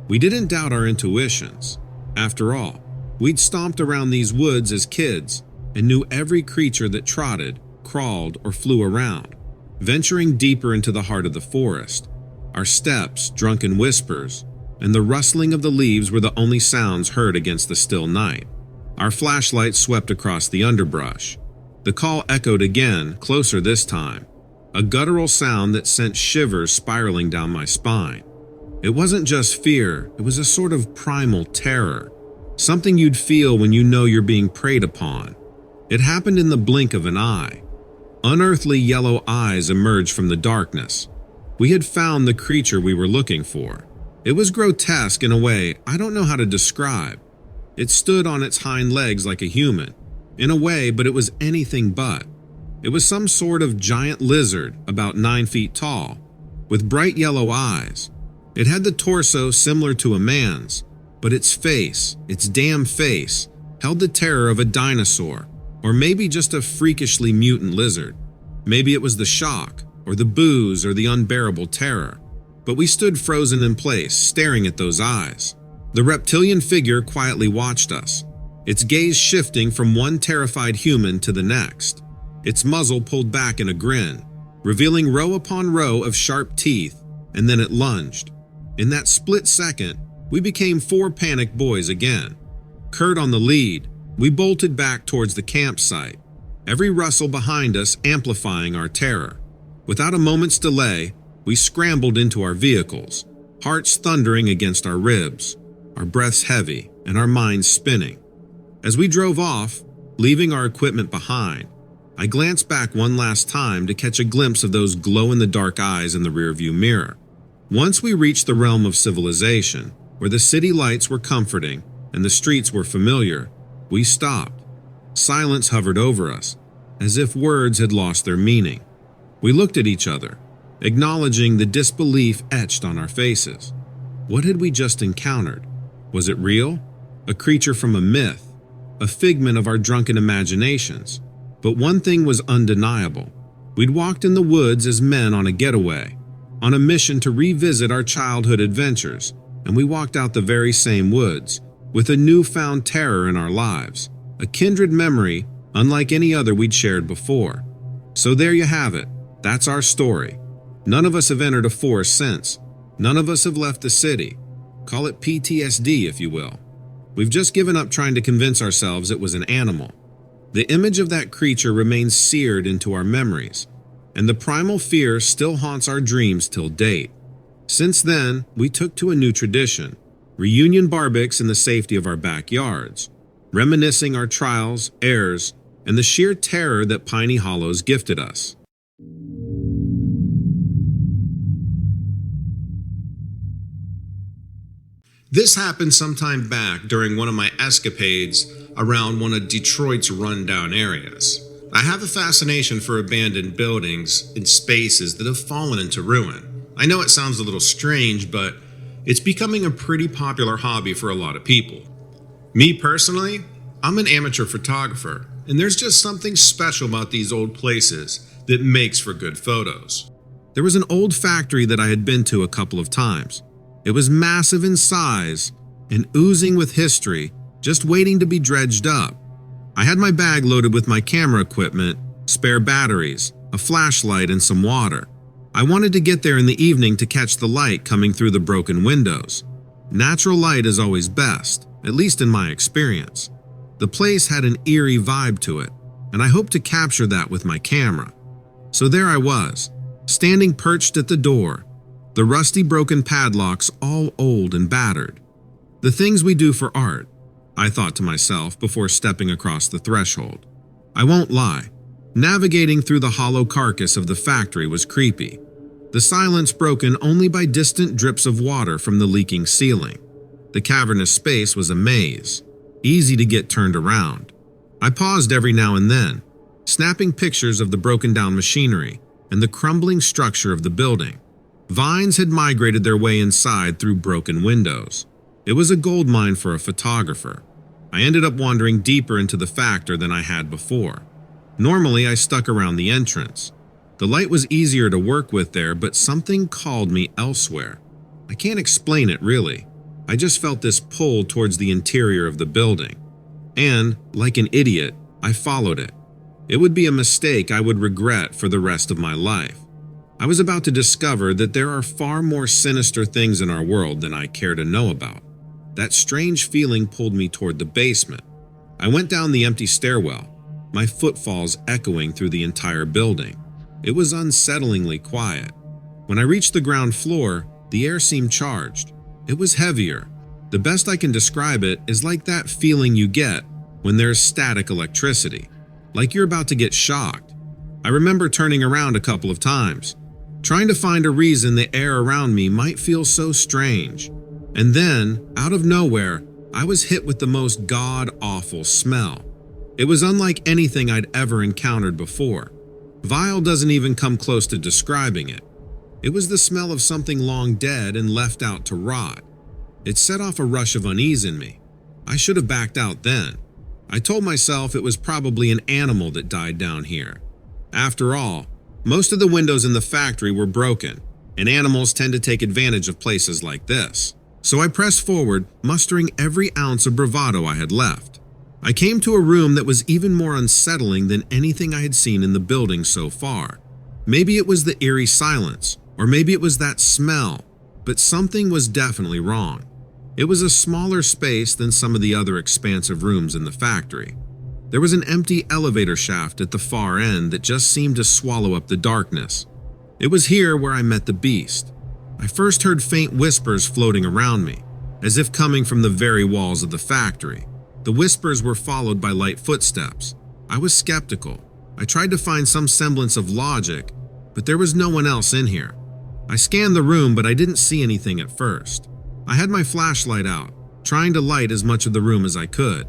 We didn't doubt our intuitions. After all, we'd stomped around these woods as kids and knew every creature that trotted, crawled, or flew around. Venturing deeper into the heart of the forest, our steps, drunken whispers, and the rustling of the leaves were the only sounds heard against the still night. Our flashlights swept across the underbrush. The call echoed again, closer this time, a guttural sound that sent shivers spiraling down my spine. It wasn't just fear, it was a sort of primal terror, something you'd feel when you know you're being preyed upon. It happened in the blink of an eye. Unearthly yellow eyes emerged from the darkness. We had found the creature we were looking for. It was grotesque in a way I don't know how to describe. It stood on its hind legs like a human, in a way, but it was anything but. It was some sort of giant lizard about 9 feet tall, with bright yellow eyes. It had the torso similar to a man's, but its face, its damn face, held the terror of a dinosaur, or maybe just a freakishly mutant lizard. Maybe it was the shock, or the booze, or the unbearable terror. But we stood frozen in place, staring at those eyes. The reptilian figure quietly watched us, its gaze shifting from one terrified human to the next, its muzzle pulled back in a grin, revealing row upon row of sharp teeth, and then it lunged. In that split second, we became four panicked boys again. Kurt on the lead, We bolted back towards the campsite, every rustle behind us amplifying our terror. Without a moment's delay, we scrambled into our vehicles, hearts thundering against our ribs, our breaths heavy, and our minds spinning. As we drove off, leaving our equipment behind, I glanced back one last time to catch a glimpse of those glow-in-the-dark eyes in the rearview mirror. Once we reached the realm of civilization, where the city lights were comforting and the streets were familiar, we stopped. Silence hovered over us, as if words had lost their meaning. We looked at each other, acknowledging the disbelief etched on our faces. What had we just encountered? Was it real? A creature from a myth? A figment of our drunken imaginations? But one thing was undeniable. We'd walked in the woods as men on a getaway, on a mission to revisit our childhood adventures, and we walked out the very same woods, with a newfound terror in our lives, a kindred memory unlike any other we'd shared before. So there you have it. That's our story. None of us have entered a forest since. None of us have left the city. Call it PTSD, if you will. We've just given up trying to convince ourselves it was an animal. The image of that creature remains seared into our memories, and the primal fear still haunts our dreams till date. Since then, we took to a new tradition, reunion barbecues in the safety of our backyards, reminiscing our trials, errors, and the sheer terror that Piney Hollows gifted us. This happened sometime back during one of my escapades around one of Detroit's rundown areas. I have a fascination for abandoned buildings and spaces that have fallen into ruin. I know it sounds a little strange, but it's becoming a pretty popular hobby for a lot of people. Me personally, I'm an amateur photographer, and there's just something special about these old places that makes for good photos. There was an old factory that I had been to a couple of times. It was massive in size and oozing with history, just waiting to be dredged up. I had my bag loaded with my camera equipment, spare batteries, a flashlight, and some water. I wanted to get there in the evening to catch the light coming through the broken windows. Natural light is always best, at least in my experience. The place had an eerie vibe to it, and I hoped to capture that with my camera. So there I was, standing perched at the door, the rusty broken padlocks all old and battered. The things we do for art, I thought to myself before stepping across the threshold. I won't lie, navigating through the hollow carcass of the factory was creepy, the silence broken only by distant drips of water from the leaking ceiling. The cavernous space was a maze, easy to get turned around. I paused every now and then, snapping pictures of the broken down machinery and the crumbling structure of the building. Vines had migrated their way inside through broken windows. It was a goldmine for a photographer. I ended up wandering deeper into the factor than I had before. Normally, I stuck around the entrance. The light was easier to work with there, but something called me elsewhere. I can't explain it really. I just felt this pull towards the interior of the building. And, like an idiot, I followed it. It would be a mistake I would regret for the rest of my life. I was about to discover that there are far more sinister things in our world than I care to know about. That strange feeling pulled me toward the basement. I went down the empty stairwell, my footfalls echoing through the entire building. It was unsettlingly quiet. When I reached the ground floor, the air seemed charged. It was heavier. The best I can describe it is like that feeling you get when there's static electricity, like you're about to get shocked. I remember turning around a couple of times, trying to find a reason the air around me might feel so strange. And then, out of nowhere, I was hit with the most god-awful smell. It was unlike anything I'd ever encountered before. Vile doesn't even come close to describing it. It was the smell of something long dead and left out to rot. It set off a rush of unease in me. I should have backed out then. I told myself it was probably an animal that died down here. After all, most of the windows in the factory were broken, and animals tend to take advantage of places like this. So I pressed forward, mustering every ounce of bravado I had left. I came to a room that was even more unsettling than anything I had seen in the building so far. Maybe it was the eerie silence, or maybe it was that smell, but something was definitely wrong. It was a smaller space than some of the other expansive rooms in the factory. There was an empty elevator shaft at the far end that just seemed to swallow up the darkness. It was here where I met the beast. I first heard faint whispers floating around me, as if coming from the very walls of the factory. The whispers were followed by light footsteps. I was skeptical. I tried to find some semblance of logic, but there was no one else in here. I scanned the room, but I didn't see anything at first. I had my flashlight out, trying to light as much of the room as I could.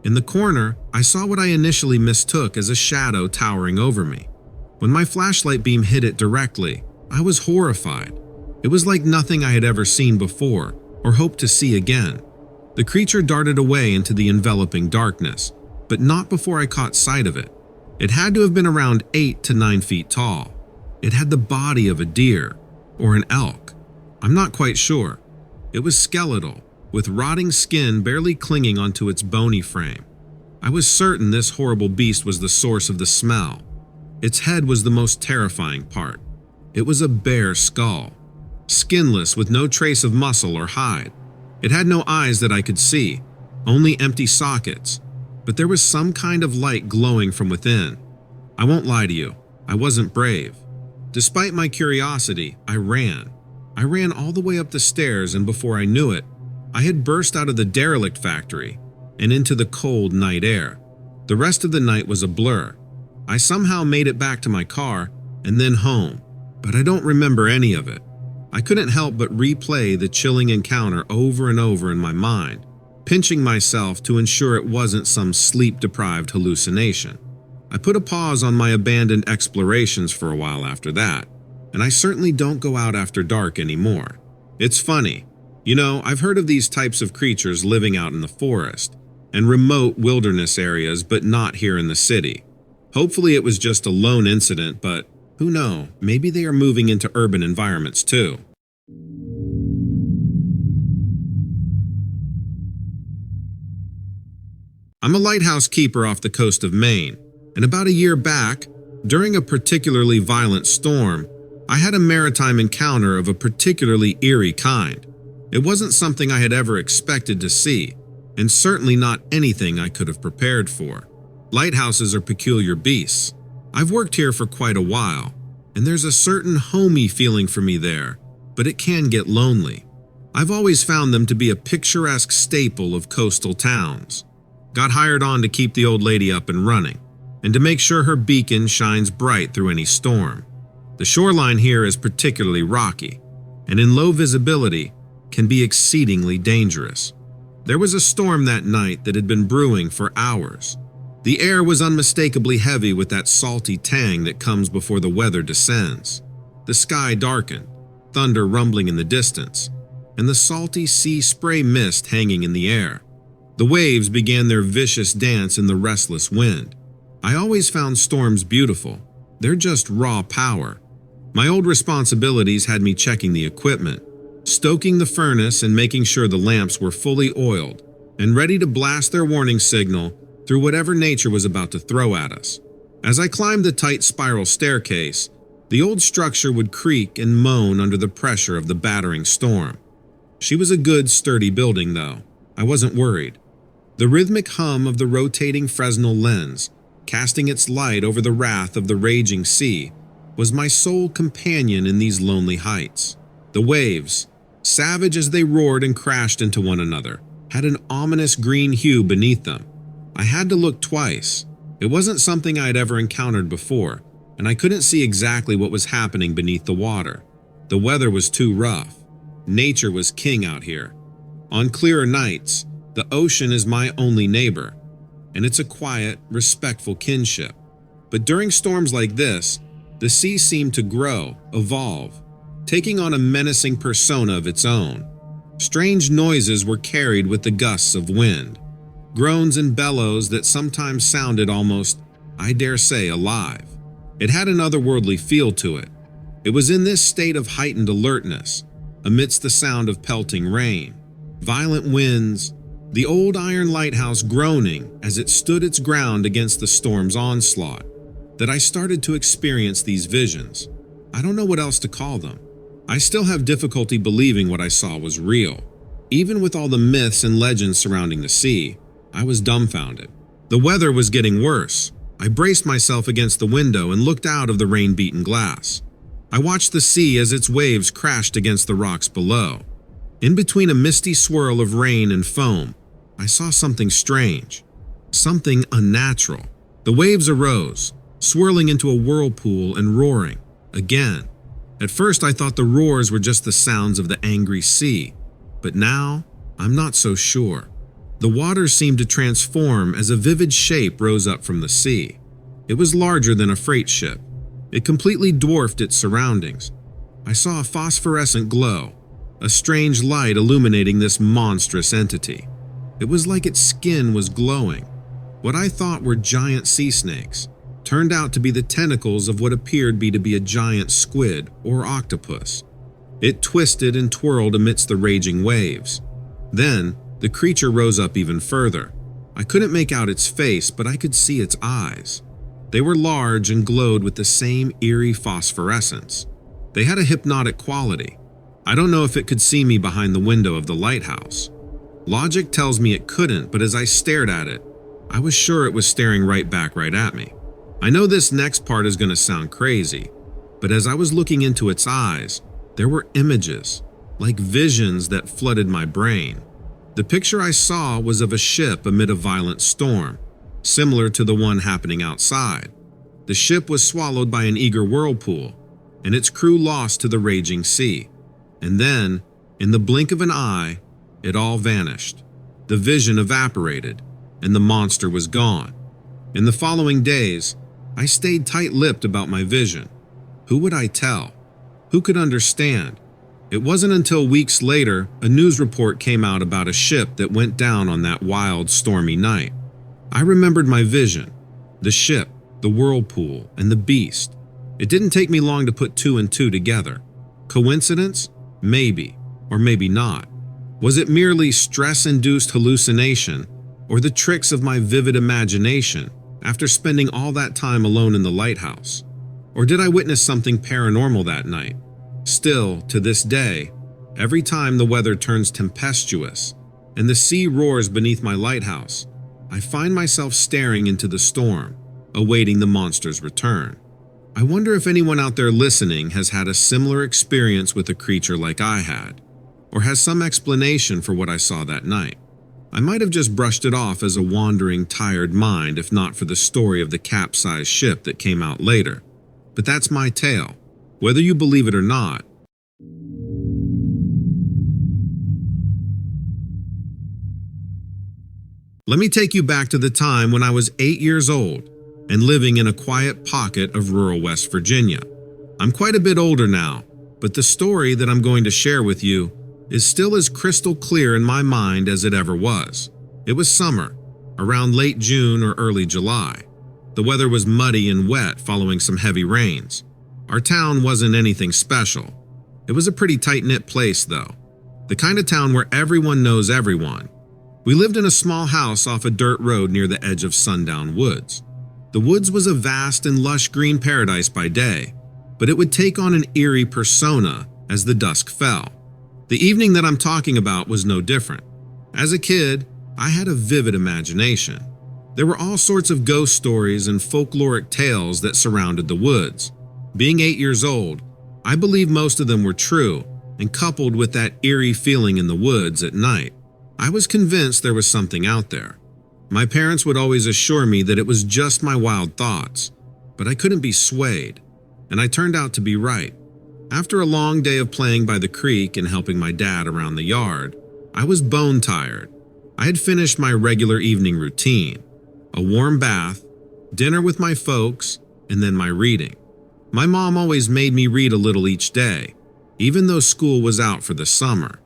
In the corner, I saw what I initially mistook as a shadow towering over me. When my flashlight beam hit it directly, I was horrified. It was like nothing I had ever seen before or hoped to see again. The creature darted away into the enveloping darkness, but not before I caught sight of it. It had to have been around 8 to 9 feet tall. It had the body of a deer or an elk. I'm not quite sure. It was skeletal, with rotting skin barely clinging onto its bony frame. I was certain this horrible beast was the source of the smell. Its head was the most terrifying part. It was a bare skull, skinless with no trace of muscle or hide. It had no eyes that I could see, only empty sockets, but there was some kind of light glowing from within. I won't lie to you, I wasn't brave. Despite my curiosity, I ran. I ran all the way up the stairs, and before I knew it, I had burst out of the derelict factory and into the cold night air. The rest of the night was a blur. I somehow made it back to my car and then home, but I don't remember any of it. I couldn't help but replay the chilling encounter over and over in my mind, pinching myself to ensure it wasn't some sleep-deprived hallucination. I put a pause on my abandoned explorations for a while after that, and I certainly don't go out after dark anymore. It's funny. You know, I've heard of these types of creatures living out in the forest and remote wilderness areas, but not here in the city. Hopefully it was just a lone incident, but who knows, maybe they are moving into urban environments too. I'm a lighthouse keeper off the coast of Maine, and about a year back, during a particularly violent storm, I had a maritime encounter of a particularly eerie kind. It wasn't something I had ever expected to see, and certainly not anything I could have prepared for. Lighthouses are peculiar beasts. I've worked here for quite a while, and there's a certain homey feeling for me there, but it can get lonely. I've always found them to be a picturesque staple of coastal towns. Got hired on to keep the old lady up and running, and to make sure her beacon shines bright through any storm. The shoreline here is particularly rocky, and in low visibility can be exceedingly dangerous. There was a storm that night that had been brewing for hours. The air was unmistakably heavy with that salty tang that comes before the weather descends. The sky darkened, thunder rumbling in the distance, and the salty sea spray mist hanging in the air. The waves began their vicious dance in the restless wind. I always found storms beautiful. They're just raw power. My old responsibilities had me checking the equipment, stoking the furnace and making sure the lamps were fully oiled and ready to blast their warning signal through whatever nature was about to throw at us. As I climbed the tight spiral staircase, the old structure would creak and moan under the pressure of the battering storm. She was a good, sturdy building, though. I wasn't worried. The rhythmic hum of the rotating Fresnel lens, casting its light over the wrath of the raging sea, was my sole companion in these lonely heights. The waves, savage as they roared and crashed into one another, had an ominous green hue beneath them. I had to look twice. It wasn't something I had ever encountered before, and I couldn't see exactly what was happening beneath the water. The weather was too rough. Nature was king out here. On clearer nights, the ocean is my only neighbor, and it's a quiet, respectful kinship. But during storms like this, the sea seemed to grow, evolve, taking on a menacing persona of its own. Strange noises were carried with the gusts of wind, groans and bellows that sometimes sounded almost, I dare say, alive. It had an otherworldly feel to it. It was in this state of heightened alertness, amidst the sound of pelting rain, violent winds, the old iron lighthouse groaning as it stood its ground against the storm's onslaught, that I started to experience these visions. I don't know what else to call them. I still have difficulty believing what I saw was real. Even with all the myths and legends surrounding the sea, I was dumbfounded. The weather was getting worse. I braced myself against the window and looked out of the rain-beaten glass. I watched the sea as its waves crashed against the rocks below. In between a misty swirl of rain and foam, I saw something strange, something unnatural. The waves arose, swirling into a whirlpool and roaring again. At first, I thought the roars were just the sounds of the angry sea, but now I'm not so sure. The water seemed to transform as a vivid shape rose up from the sea. It was larger than a freight ship. It completely dwarfed its surroundings. I saw a phosphorescent glow, a strange light illuminating this monstrous entity. It was like its skin was glowing. What I thought were giant sea snakes turned out to be the tentacles of what appeared to be a giant squid or octopus. It twisted and twirled amidst the raging waves. Then, the creature rose up even further. I couldn't make out its face, but I could see its eyes. They were large and glowed with the same eerie phosphorescence. They had a hypnotic quality. I don't know if it could see me behind the window of the lighthouse. Logic tells me it couldn't, but as I stared at it, I was sure it was staring right back right at me. I know this next part is going to sound crazy, but as I was looking into its eyes, there were images, like visions that flooded my brain. The picture I saw was of a ship amid a violent storm, similar to the one happening outside. The ship was swallowed by an eager whirlpool, and its crew lost to the raging sea. And then, in the blink of an eye, it all vanished. The vision evaporated, and the monster was gone. In the following days, I stayed tight-lipped about my vision. Who would I tell? Who could understand? It wasn't until weeks later a news report came out about a ship that went down on that wild, stormy night. I remembered my vision, the ship, the whirlpool, and the beast. It didn't take me long to put two and two together. Coincidence? Maybe, or maybe not. Was it merely stress-induced hallucination, or the tricks of my vivid imagination after spending all that time alone in the lighthouse? Or did I witness something paranormal that night? Still, to this day, every time the weather turns tempestuous and the sea roars beneath my lighthouse, I find myself staring into the storm, awaiting the monster's return. I wonder if anyone out there listening has had a similar experience with a creature like I had, or has some explanation for what I saw that night. I might have just brushed it off as a wandering, tired mind if not for the story of the capsized ship that came out later. But that's my tale, whether you believe it or not. Let me take you back to the time when I was 8 years old and living in a quiet pocket of rural West Virginia. I'm quite a bit older now, but the story that I'm going to share with you is still as crystal clear in my mind as it ever was. It was summer, around late June or early July. The weather was muddy and wet following some heavy rains. Our town wasn't anything special. It was a pretty tight-knit place, though. The kind of town where everyone knows everyone. We lived in a small house off a dirt road near the edge of sundown woods. The woods was a vast and lush green paradise by day, but it would take on an eerie persona as the dusk fell. The evening that I'm talking about was no different. As a kid, I had a vivid imagination. There were all sorts of ghost stories and folkloric tales that surrounded the woods. Being 8 years old, I believe most of them were true, and coupled with that eerie feeling in the woods at night, I was convinced there was something out there. My parents would always assure me that it was just my wild thoughts, but I couldn't be swayed, and I turned out to be right. After a long day of playing by the creek and helping my dad around the yard, I was bone tired. I had finished my regular evening routine, a warm bath, dinner with my folks, and then my reading. My mom always made me read a little each day, even though school was out for the summer.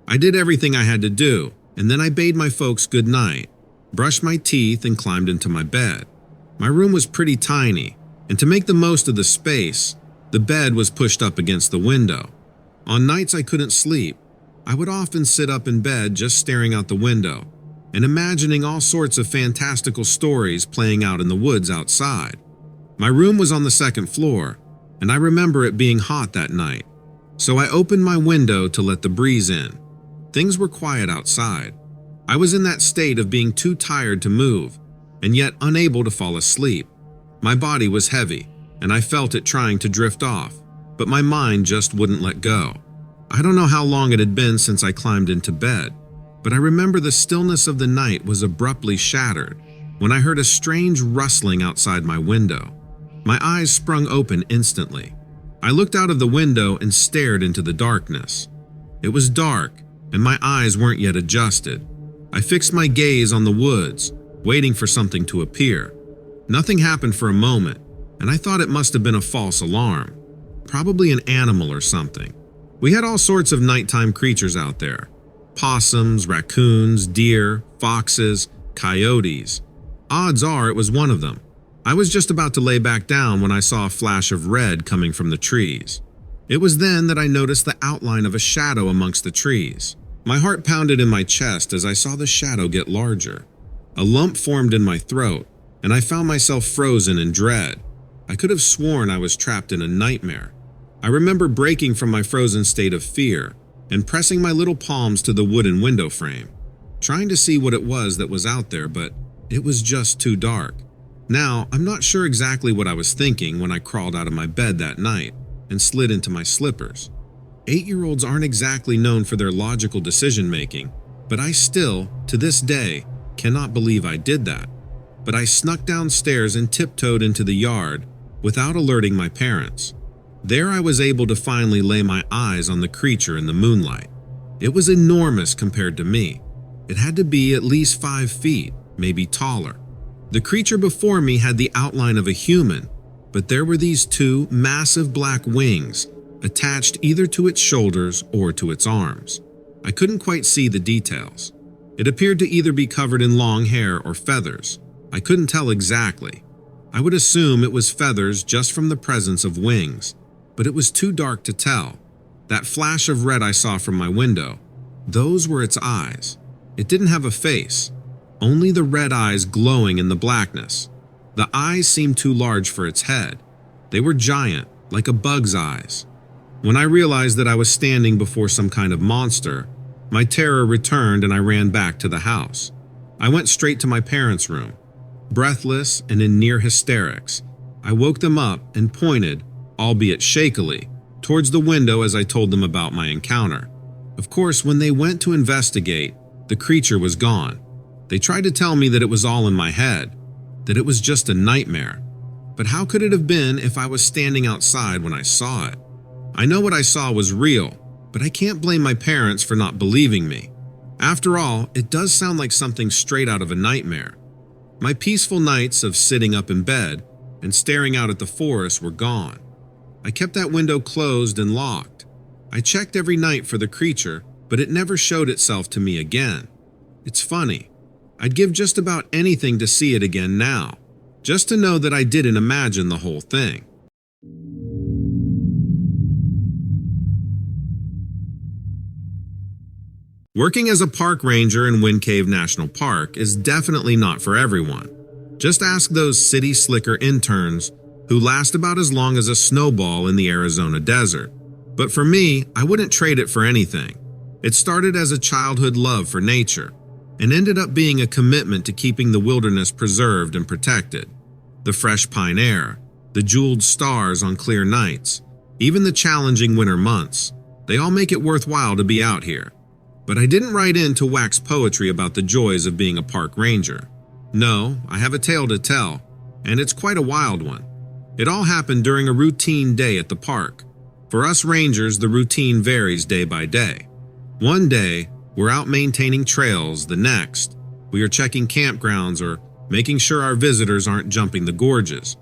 I did everything I had to do, and then I bade my folks good night, brushed my teeth, and climbed into my bed. My room was pretty tiny, and to make the most of the space, the bed was pushed up against the window. On nights I couldn't sleep, I would often sit up in bed just staring out the window and imagining all sorts of fantastical stories playing out in the woods outside. My room was on the second floor, and I remember it being hot that night, so I opened my window to let the breeze in. Things were quiet outside. I was in that state of being too tired to move, and yet unable to fall asleep. My body was heavy, and I felt it trying to drift off, but my mind just wouldn't let go. I don't know how long it had been since I climbed into bed, but I remember the stillness of the night was abruptly shattered when I heard a strange rustling outside my window. My eyes sprung open instantly. I looked out of the window and stared into the darkness. It was dark, and my eyes weren't yet adjusted. I fixed my gaze on the woods, waiting for something to appear. Nothing happened for a moment, and I thought it must have been a false alarm. Probably an animal or something. We had all sorts of nighttime creatures out there. Possums, raccoons, deer, foxes, coyotes. Odds are it was one of them. I was just about to lay back down when I saw a flash of red coming from the trees. It was then that I noticed the outline of a shadow amongst the trees. My heart pounded in my chest as I saw the shadow get larger. A lump formed in my throat, and I found myself frozen in dread. I could have sworn I was trapped in a nightmare. I remember breaking from my frozen state of fear and pressing my little palms to the wooden window frame, trying to see what it was that was out there, but it was just too dark. Now, I'm not sure exactly what I was thinking when I crawled out of my bed that night and slid into my slippers. 8-year-olds aren't exactly known for their logical decision-making, but I still, to this day, cannot believe I did that. But I snuck downstairs and tiptoed into the yard without alerting my parents. There I was able to finally lay my eyes on the creature in the moonlight. It was enormous compared to me. It had to be at least 5 feet, maybe taller. The creature before me had the outline of a human, but there were these 2 massive black wings attached either to its shoulders or to its arms. I couldn't quite see the details. It appeared to either be covered in long hair or feathers. I couldn't tell exactly. I would assume it was feathers just from the presence of wings, but it was too dark to tell. That flash of red I saw from my window, those were its eyes. It didn't have a face. Only the red eyes glowing in the blackness. The eyes seemed too large for its head. They were giant, like a bug's eyes. When I realized that I was standing before some kind of monster, my terror returned and I ran back to the house. I went straight to my parents' room. Breathless and in near hysterics, I woke them up and pointed, albeit shakily, towards the window as I told them about my encounter. Of course, when they went to investigate, the creature was gone. They tried to tell me that it was all in my head, that it was just a nightmare. But how could it have been if I was standing outside when I saw it? I know what I saw was real, but I can't blame my parents for not believing me. After all, it does sound like something straight out of a nightmare. My peaceful nights of sitting up in bed and staring out at the forest were gone. I kept that window closed and locked. I checked every night for the creature, but it never showed itself to me again. It's funny. I'd give just about anything to see it again now, just to know that I didn't imagine the whole thing. Working as a park ranger in Wind Cave National Park is definitely not for everyone. Just ask those city slicker interns who last about as long as a snowball in the Arizona desert. But for me, I wouldn't trade it for anything. It started as a childhood love for nature and ended up being a commitment to keeping the wilderness preserved and protected. The fresh pine air, the jeweled stars on clear nights, even the challenging winter months, they all make it worthwhile to be out here. But I didn't write in to wax poetry about the joys of being a park ranger. No, I have a tale to tell, and it's quite a wild one. It all happened during a routine day at the park. For us rangers, the routine varies day by day. One day, we're out maintaining trails. The next, we are checking campgrounds or making sure our visitors aren't jumping the gorges.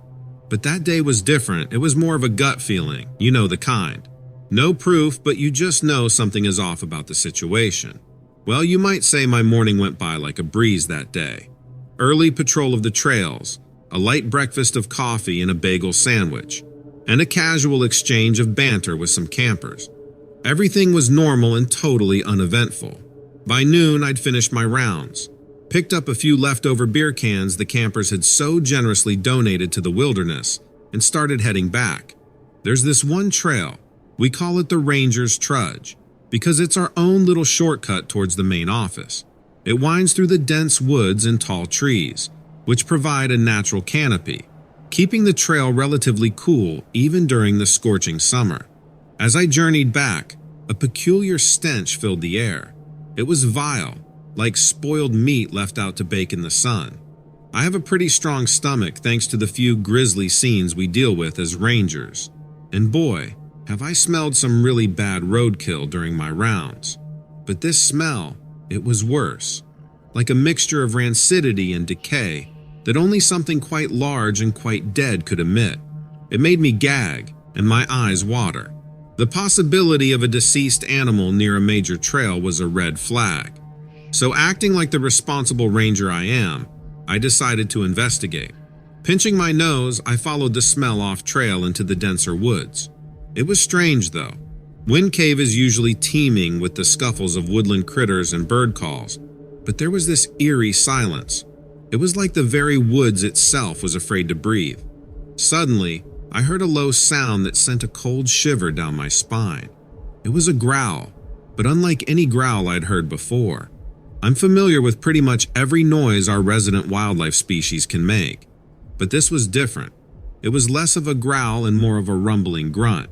But that day was different. It was more of a gut feeling, you know the kind. No proof, but you just know something is off about the situation. Well, you might say my morning went by like a breeze that day. Early patrol of the trails, a light breakfast of coffee and a bagel sandwich, and a casual exchange of banter with some campers. Everything was normal and totally uneventful. By noon, I'd finished my rounds, picked up a few leftover beer cans the campers had so generously donated to the wilderness, and started heading back. There's this one trail. We call it the Ranger's Trudge. because it's our own little shortcut towards the main office. It winds through the dense woods and tall trees, which provide a natural canopy, keeping the trail relatively cool even during the scorching summer. As I journeyed back, a peculiar stench filled the air. It was vile, like spoiled meat left out to bake in the sun. I have a pretty strong stomach thanks to the few grisly scenes we deal with as rangers. And boy, have I smelled some really bad roadkill during my rounds. But this smell, it was worse. Like a mixture of rancidity and decay that only something quite large and quite dead could emit. It made me gag and my eyes water. The possibility of a deceased animal near a major trail was a red flag. So acting like the responsible ranger I am, I decided to investigate. Pinching my nose, I followed the smell off trail into the denser woods. It was strange though. Wind Cave is usually teeming with the scuffles of woodland critters and bird calls, but there was this eerie silence. It was like the very woods itself was afraid to breathe. Suddenly, I heard a low sound that sent a cold shiver down my spine. It was a growl, but unlike any growl I'd heard before. I'm familiar with pretty much every noise our resident wildlife species can make, but this was different. It was less of a growl and more of a rumbling grunt.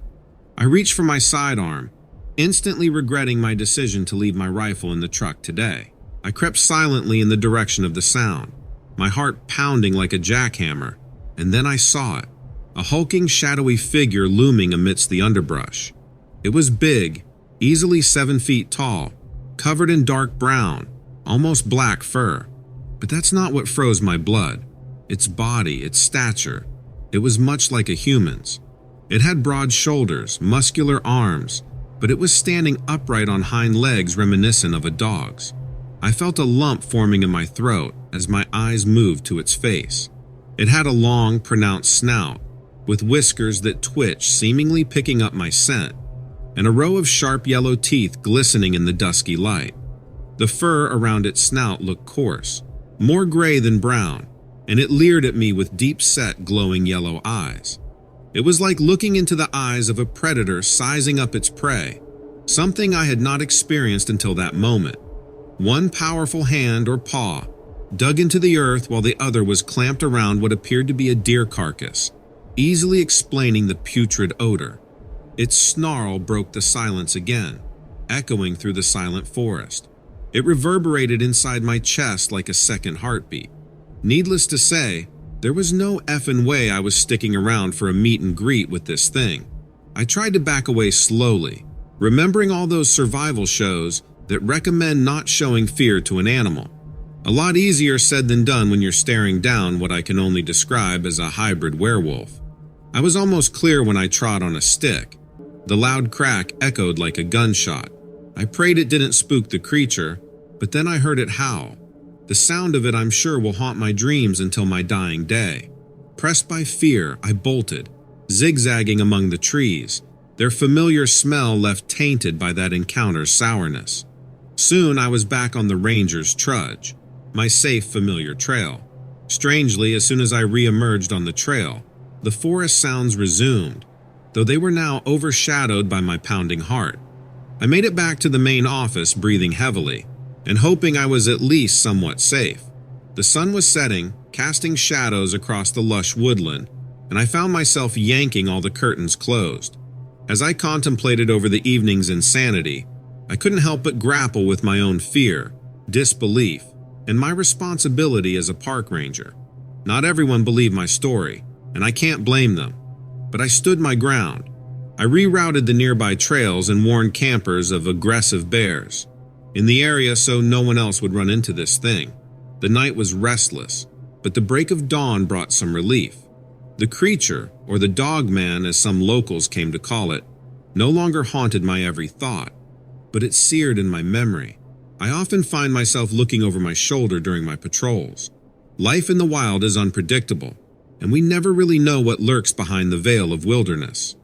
I reached for my sidearm, instantly regretting my decision to leave my rifle in the truck today. I crept silently in the direction of the sound, my heart pounding like a jackhammer, and then I saw it. A hulking, shadowy figure looming amidst the underbrush. It was big, easily 7 feet tall, covered in dark brown, almost black fur. But that's not what froze my blood. Its body, its stature. It was much like a human's. It had broad shoulders, muscular arms, but it was standing upright on hind legs reminiscent of a dog's. I felt a lump forming in my throat as my eyes moved to its face. It had a long, pronounced snout, with whiskers that twitched, seemingly picking up my scent, and a row of sharp yellow teeth glistening in the dusky light. The fur around its snout looked coarse, more gray than brown, and it leered at me with deep-set, glowing yellow eyes. It was like looking into the eyes of a predator sizing up its prey, something I had not experienced until that moment. One powerful hand or paw dug into the earth while the other was clamped around what appeared to be a deer carcass, easily explaining the putrid odor. Its snarl broke the silence again, echoing through the silent forest. It reverberated inside my chest like a second heartbeat. Needless to say, there was no effing way I was sticking around for a meet and greet with this thing. I tried to back away slowly, remembering all those survival shows that recommend not showing fear to an animal. A lot easier said than done when you're staring down what I can only describe as a hybrid werewolf. I was almost clear when I trod on a stick. The loud crack echoed like a gunshot. I prayed it didn't spook the creature, but then I heard it howl. The sound of it I'm sure will haunt my dreams until my dying day. Pressed by fear, I bolted, zigzagging among the trees, their familiar smell left tainted by that encounter's sourness. Soon I was back on the ranger's trudge, my safe, familiar trail. Strangely, as soon as I re-emerged on the trail, the forest sounds resumed, though they were now overshadowed by my pounding heart. I made it back to the main office breathing heavily, and hoping I was at least somewhat safe. The sun was setting, casting shadows across the lush woodland, and I found myself yanking all the curtains closed. As I contemplated over the evening's insanity, I couldn't help but grapple with my own fear, disbelief, and my responsibility as a park ranger. Not everyone believed my story, and I can't blame them. But I stood my ground. I rerouted the nearby trails and warned campers of aggressive bears in the area so no one else would run into this thing. The night was restless, but the break of dawn brought some relief. The creature, or the dog man as some locals came to call it, no longer haunted my every thought, but it seared in my memory. I often find myself looking over my shoulder during my patrols. Life in the wild is unpredictable, and we never really know what lurks behind the veil of wilderness.